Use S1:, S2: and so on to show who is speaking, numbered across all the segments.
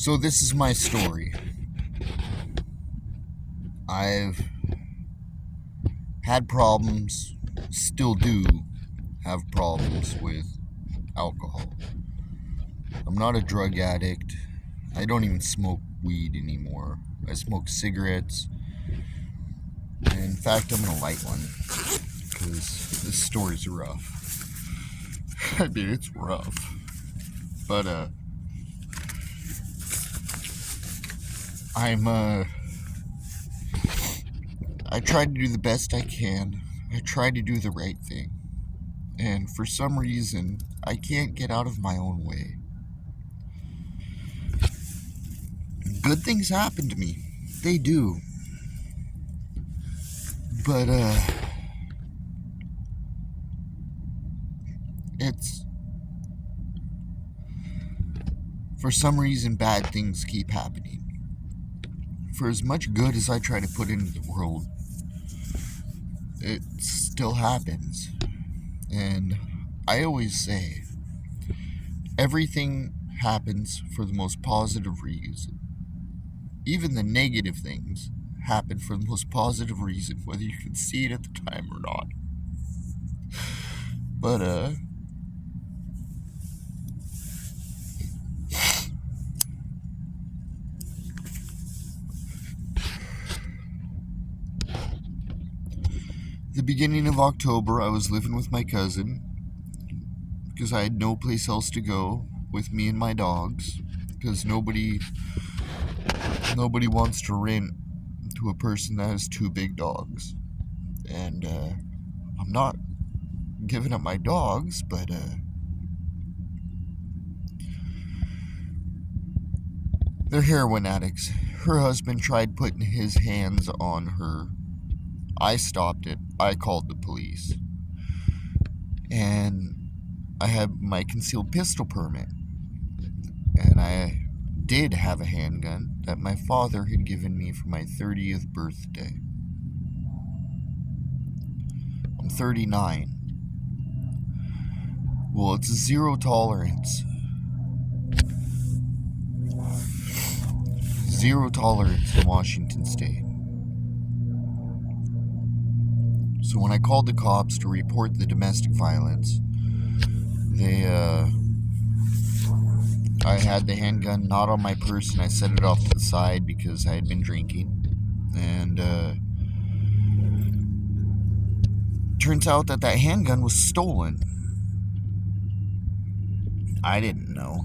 S1: So this is my story. I've had problems, still do have problems with alcohol. I'm not a drug addict. I don't even smoke weed anymore. I smoke cigarettes. And in fact, I'm gonna light one because this story's rough. I mean, it's rough. But I try to do the best I can. I try to do the right thing. And for some reason, I can't get out of my own way. Good things happen to me. They do. But, it's... For some reason, bad things keep happening. For as much good as I try to put into the world, it still happens. And I always say, everything happens for the most positive reason. Even the negative things happen for the most positive reason, whether you can see it at the time or not. But, the beginning of October, I was living with my cousin because I had no place else to go with me and my dogs, because nobody wants to rent to a person that has two big dogs. And I'm not giving up my dogs, but they're heroin addicts. Her husband tried putting his hands on her. I stopped it. I called the police. And I had my concealed pistol permit. And I did have a handgun that my father had given me for my 30th birthday. I'm 39. Well, it's zero tolerance. Zero tolerance in Washington State. So when I called the cops to report the domestic violence, I had the handgun not on my person. I set it off to the side because I had been drinking. And turns out that handgun was stolen. I didn't know.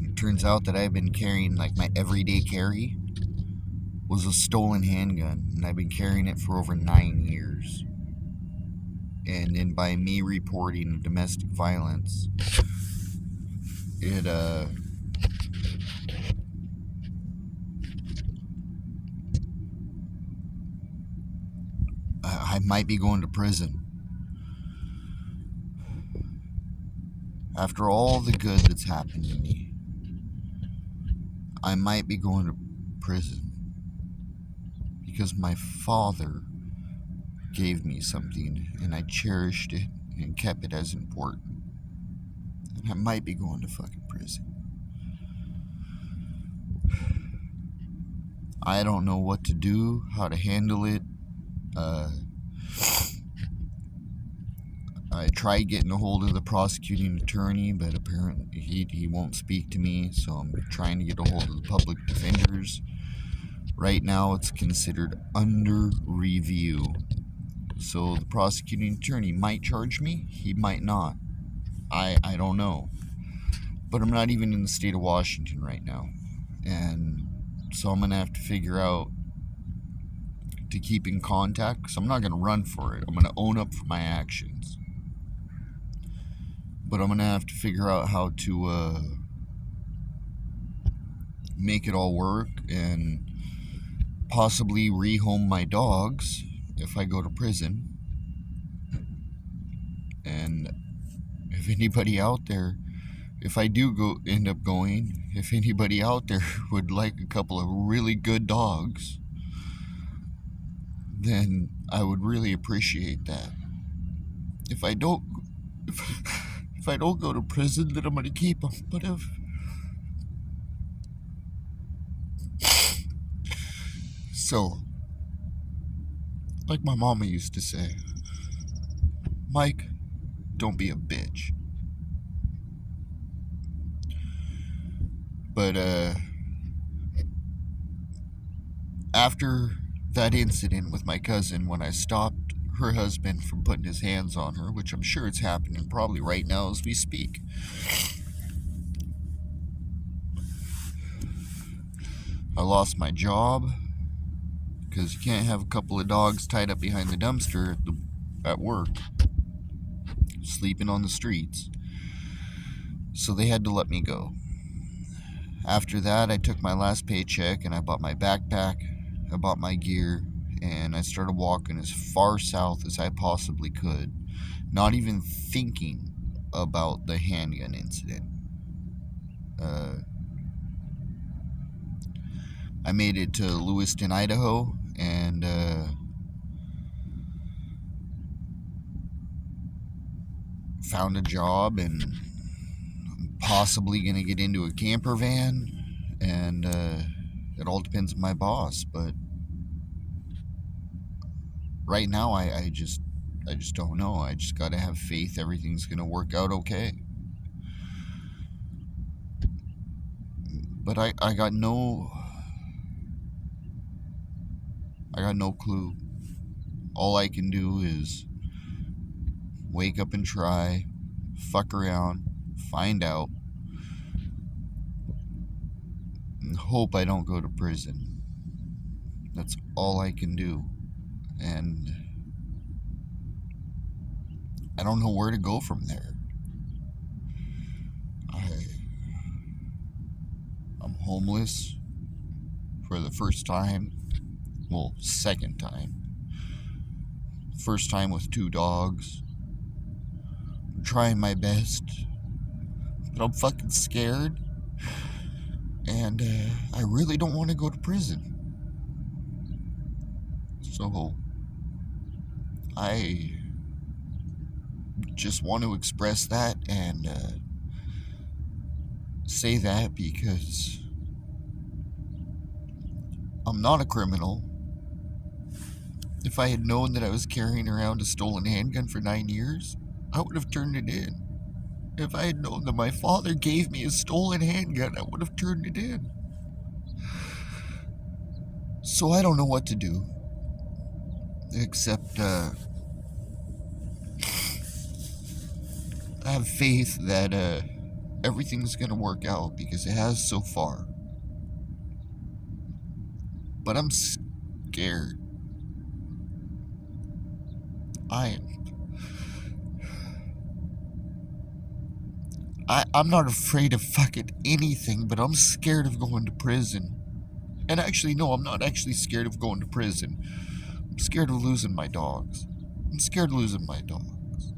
S1: It turns out that I've been carrying, like, my everyday carry was a stolen handgun, and I've been carrying it for over 9 years. And then by me reporting domestic violence, I might be going to prison. After all the good that's happened to me, I might be going to prison. Because my father gave me something, and I cherished it and kept it as important. And I might be going to fucking prison. I don't know what to do, how to handle it. I tried getting a hold of the prosecuting attorney, but apparently he won't speak to me, so I'm trying to get a hold of the public defenders. Right now, it's considered under review. So the prosecuting attorney might charge me, he might not. I don't know. But I'm not even in the state of Washington right now. And so I'm going to have to figure out to keep in contact, because I'm not going to run for it. I'm going to own up for my actions. But I'm going to have to figure out how to make it all work and possibly rehome my dogs if I go to prison. And if anybody out there, if I do end up going, if anybody out there would like a couple of really good dogs, then I would really appreciate that. If I don't go to prison, then I'm gonna keep them. But So, like my mama used to say, Mike, don't be a bitch. But, after that incident with my cousin, when I stopped her husband from putting his hands on her, which I'm sure it's happening probably right now as we speak, I lost my job, because you can't have a couple of dogs tied up behind the dumpster at work, sleeping on the streets. So they had to let me go. After that, I took my last paycheck and I bought my backpack, I bought my gear, and I started walking as far south as I possibly could, not even thinking about the handgun incident. I made it to Lewiston, Idaho, and found a job, and I'm possibly going to get into a camper van, and it all depends on my boss. But right now, I just don't know. I just got to have faith everything's going to work out okay. But I got no clue. All I can do is wake up and try, fuck around, find out, and hope I don't go to prison. That's all I can do. And I don't know where to go from there. I'm homeless for the first time. Well, second time. First time with 2 dogs. I'm trying my best, but I'm fucking scared. And I really don't want to go to prison. So I just want to express that and say that because I'm not a criminal. If I had known that I was carrying around a stolen handgun for 9 years, I would have turned it in. If I had known that my father gave me a stolen handgun, I would have turned it in. So I don't know what to do. Except, I have faith that, everything's gonna work out because it has so far. But I'm scared. I'm not afraid of fucking anything, but I'm scared of going to prison. And actually, no, I'm not actually scared of going to prison. I'm scared of losing my dogs. I'm scared of losing my dogs.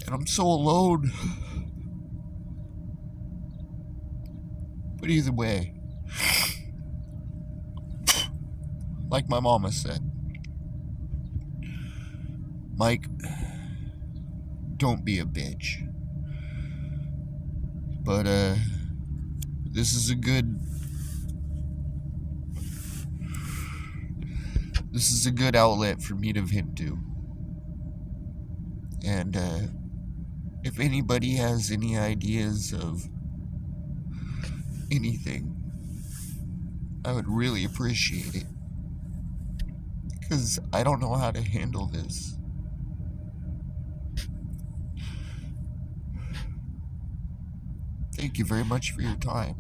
S1: And I'm so alone. But either way, like my mama said, Mike, don't be a bitch. But, this is a good outlet for me to vent to. And, if anybody has any ideas of anything, I would really appreciate it. Because I don't know how to handle this. Thank you very much for your time.